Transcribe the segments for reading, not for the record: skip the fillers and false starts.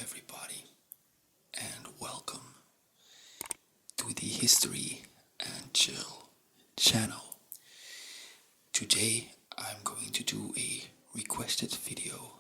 everybody, and welcome to the History and Chill channel. Today I'm going to do a requested video.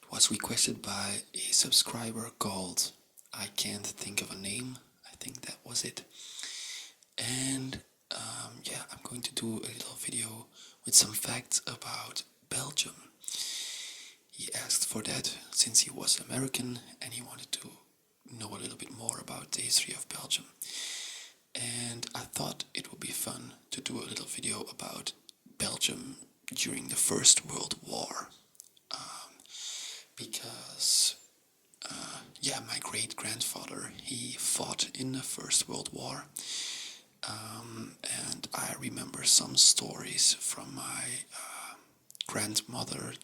It was requested by a subscriber called I Can't Think of a Name. I think that was it. And I'm going to do a little video with some facts about Belgium. He asked for that since he was American and he wanted to know a little bit more about the history of Belgium. And I thought it would be fun to do a little video about Belgium during the First World War. Because my great-grandfather, he fought in the First World War. And I remember some stories from my grandmother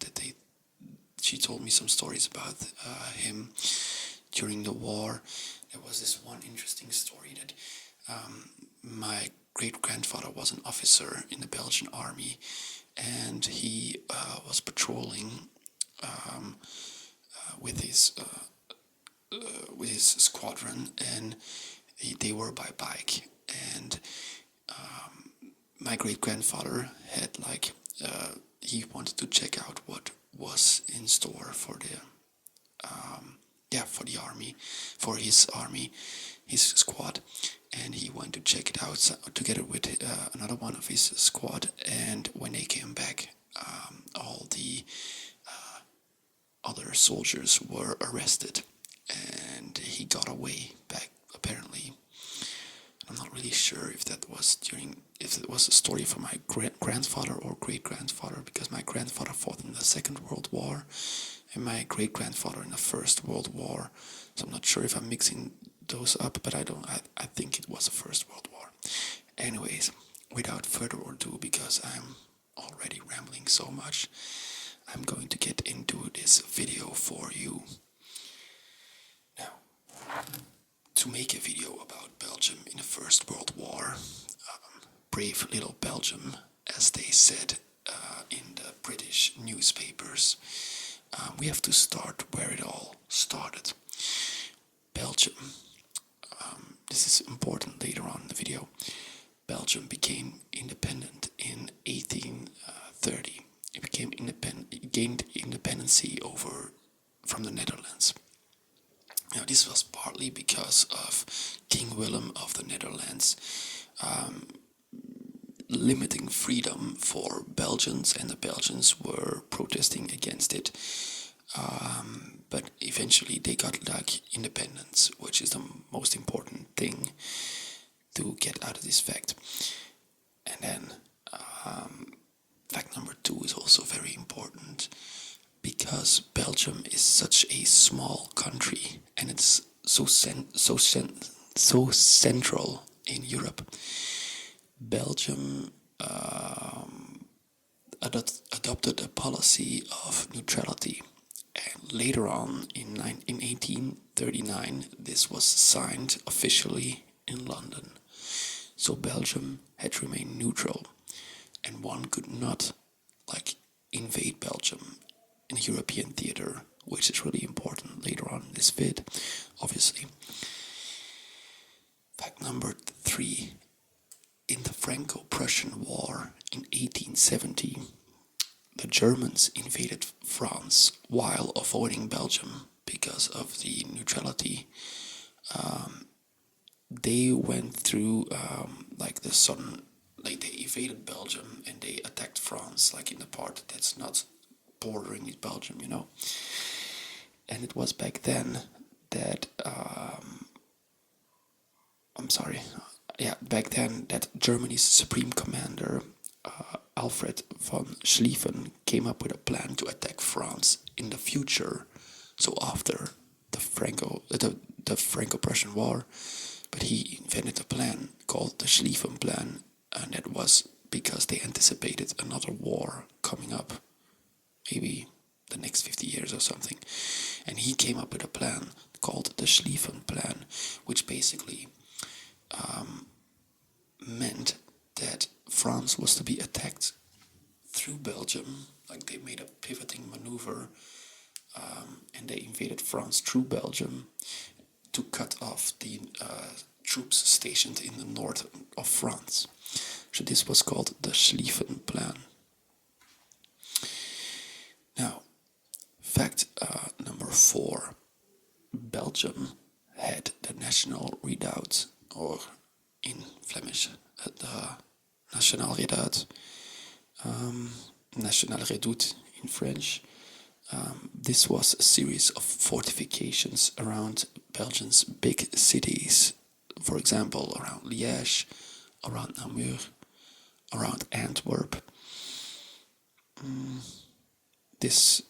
she told me some stories about him during the war. There was this one interesting story that my great-grandfather was an officer in the Belgian army, and he was patrolling with his squadron, and they were by bike, and my great-grandfather had he wanted to check out what was in store for the army, for his army, his squad, and he went to check it out together with another one of his squad. And when they came back, all the other soldiers were arrested, and he got away back, apparently. I'm not really sure if it was a story from my grandfather or great-grandfather, because my grandfather fought in the Second World War and my great-grandfather in the First World War. So I'm not sure if I'm mixing those up, but I think it was the First World War. Anyways, without further ado, because I'm already rambling so much, I'm going to get into this video for you. Now, to make a video about Belgium in the First World War, brave little Belgium, as they said in the British newspapers, we have to start where it all started. Belgium, this is important later on in the video, Belgium became independent in 1830. It gained independency from the Netherlands. Now, this was partly because of King Willem of the Netherlands limiting freedom for Belgians, and the Belgians were protesting against it. But eventually they got independence, which is the most important thing to get out of this fact. And then fact number 2 is also very important, because Belgium is such a small country and it's so central in Europe. Belgium adopted a policy of neutrality, and later on in 1839 this was signed officially in London. So Belgium had to remain neutral, and one could not invade Belgium in European theater, which is really important later on in this vid, obviously. Fact number 3. In the Franco-Prussian War in 1870, the Germans invaded France while avoiding Belgium because of the neutrality. They went through the southern, they evaded Belgium and they attacked France, in the part that's not bordering with Belgium, And it was back then that that Germany's supreme commander Alfred von Schlieffen came up with a plan to attack France in the future, so after the Franco-Prussian War. But he invented a plan called the Schlieffen Plan, and that was because they anticipated another war coming up, maybe the next 50 years or something. And he came up with a plan called the Schlieffen Plan, which basically meant that France was to be attacked through Belgium. They made a pivoting maneuver and they invaded France through Belgium to cut off the troops stationed in the north of France. So this was called the Schlieffen Plan. Now, fact number 4. Belgium had the national redoubt, or in Flemish, the National Redoubt, National Redoute in French. This was a series of fortifications around Belgium's big cities. For example, around Liège, around Namur, around Antwerp. This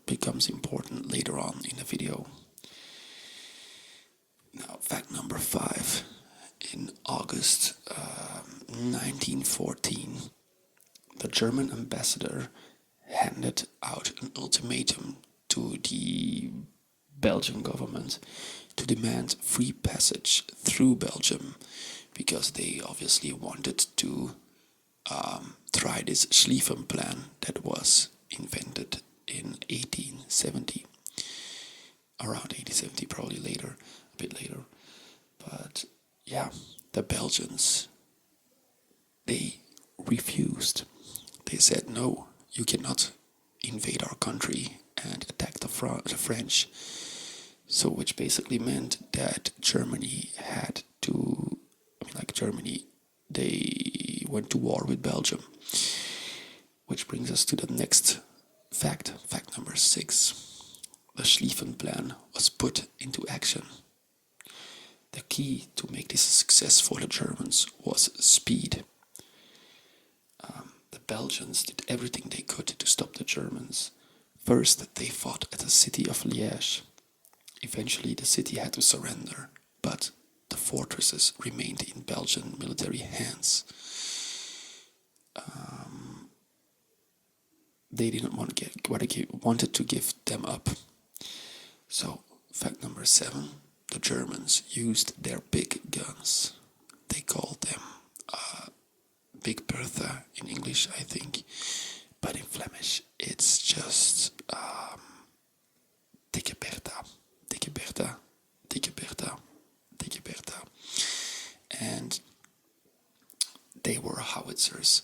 becomes important later on in the video. Now, fact number 5. In August 1914, the German ambassador handed out an ultimatum to the Belgian government to demand free passage through Belgium, because they obviously wanted to try this Schlieffen Plan that was invented in 1870. Around 1870, probably later, a bit later. But yeah, the Belgians, they refused. They said, no, you cannot invade our country and attack the French. So which basically meant that Germany had to, Germany, they went to war with Belgium. Which brings us to the next fact, fact number 6. The Schlieffen Plan was put into action. The key to make this a success for the Germans was speed. The Belgians did everything they could to stop the Germans. First, they fought at the city of Liège. Eventually, the city had to surrender, but the fortresses remained in Belgian military hands. They didn't wanted to give them up. So, fact number 7, the Germans used their big guns. They called them Big Bertha in English, I think. But in Flemish, it's just Dikke Bertha, Dikke Bertha, Dikke Bertha, Dikke Bertha. And they were howitzers.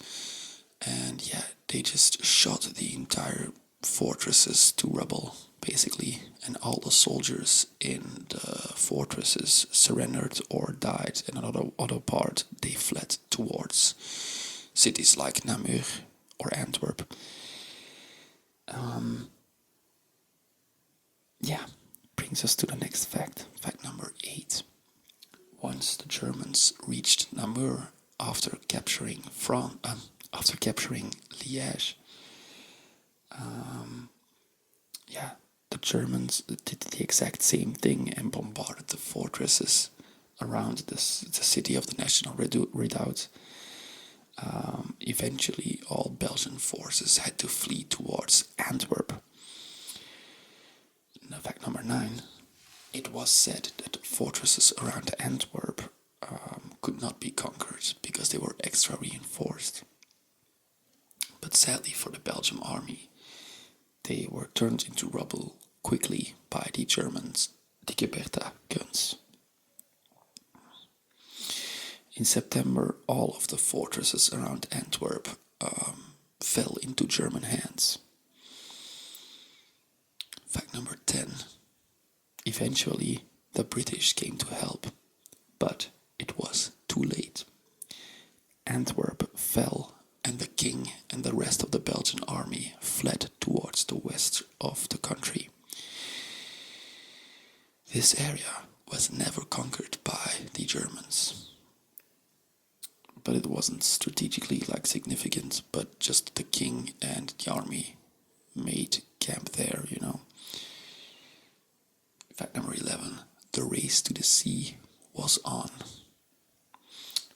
And yeah, they just shot the entire fortresses to rubble, basically, and all the soldiers in the fortresses surrendered or died, and another part they fled towards cities like Namur or Antwerp. Brings us to the next fact, fact number 8. Once the Germans reached Namur after capturing Liège, the Germans did the exact same thing and bombarded the fortresses around the city of the National Redoubt. Eventually, all Belgian forces had to flee towards Antwerp. Now, fact number 9. It was said that fortresses around Antwerp could not be conquered because they were extra reinforced. But sadly for the Belgian army, they were turned into rubble quickly by the Germans' Dikke Bertha guns. In September, all of the fortresses around Antwerp fell into German hands. Fact number 10. Eventually, the British came to help, but it was too late. Antwerp fell, and the king and the rest of the Belgian army fled towards the west of the country. This area was never conquered by the Germans. But it wasn't strategically significant, but just the king and the army made camp there, Fact number 11. The race to the sea was on.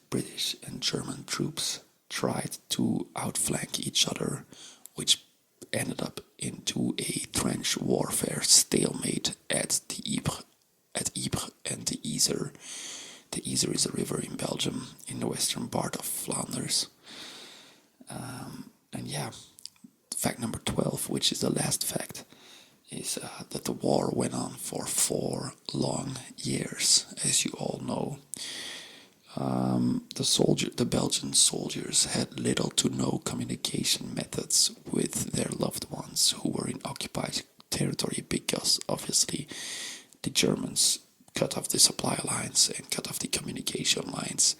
British and German troops tried to outflank each other, which ended up into a trench warfare stalemate at Ypres and the Yser. The Yser is a river in Belgium, in the western part of Flanders. Fact number 12, which is the last fact, is that the war went on for 4 long years, as you all know. The Belgian soldiers had little to no communication methods with their loved ones who were in occupied territory, because obviously the Germans cut off the supply lines and cut off the communication lines,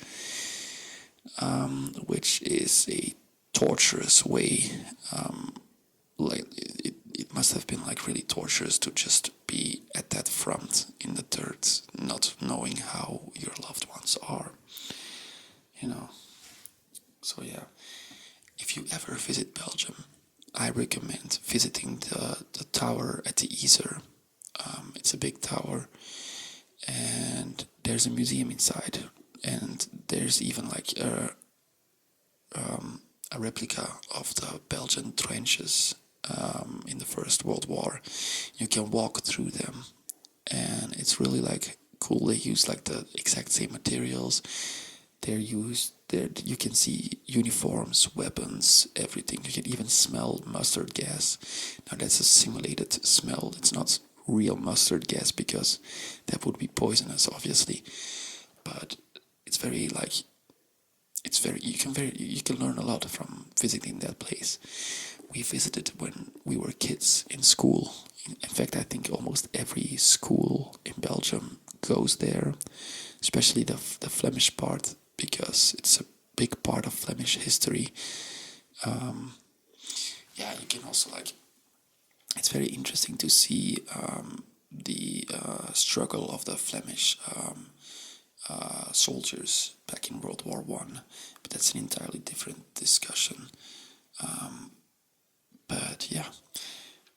which is a torturous way. It must have been like really torturous to just be at that front in the dirt, not knowing how your loved ones are, you know. So yeah, if you ever visit Belgium, I recommend visiting the tower at the Yser. It's a big tower, and there's a museum inside, and there's even like a replica of the Belgian trenches in the First World War. You can walk through them, and it's really like cool. They use like the exact same materials. They're used there. You can see uniforms, weapons, everything. You can even smell mustard gas. Now that's a simulated smell. It's not real mustard gas, because that would be poisonous, obviously. But it's very like you can learn a lot from visiting that place. We visited when we were kids in school. In fact, I think almost every school in Belgium goes there, especially the Flemish part, because it's a big part of Flemish history. Yeah, you can also like. It's very interesting to see the struggle of the Flemish soldiers back in World War One, but that's an entirely different discussion. But yeah,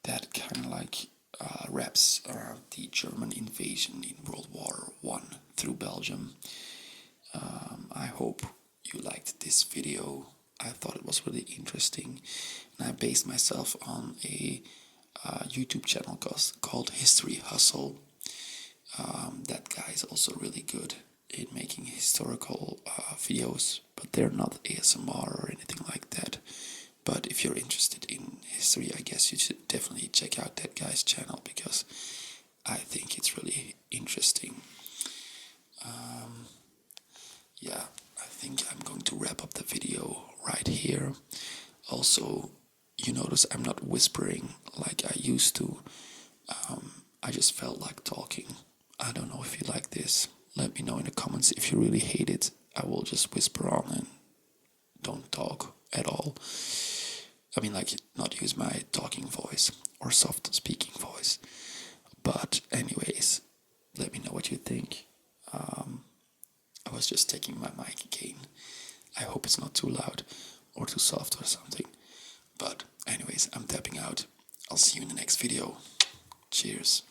that kind of like wraps around the German invasion in World War One through Belgium. I hope you liked this video. I thought it was really interesting, and I based myself on a YouTube channel called History Hustle. That guy is also really good in making historical videos, but they're not ASMR or anything like that. But if you're interested in history, I guess you should definitely check out that guy's channel, because I think it's really interesting. Yeah, I think I'm going to wrap up the video right here. Also, you notice I'm not whispering like I used to. I just felt like talking. I don't know if you like this. Let me know in the comments. If you really hate it, I will just whisper on and don't talk at all. I mean, like, not use my talking voice or soft speaking voice. But anyways, let me know what you think. I was just taking my mic again. I hope it's not too loud or too soft or something. But anyways, I'm tapping out. I'll see you in the next video. Cheers.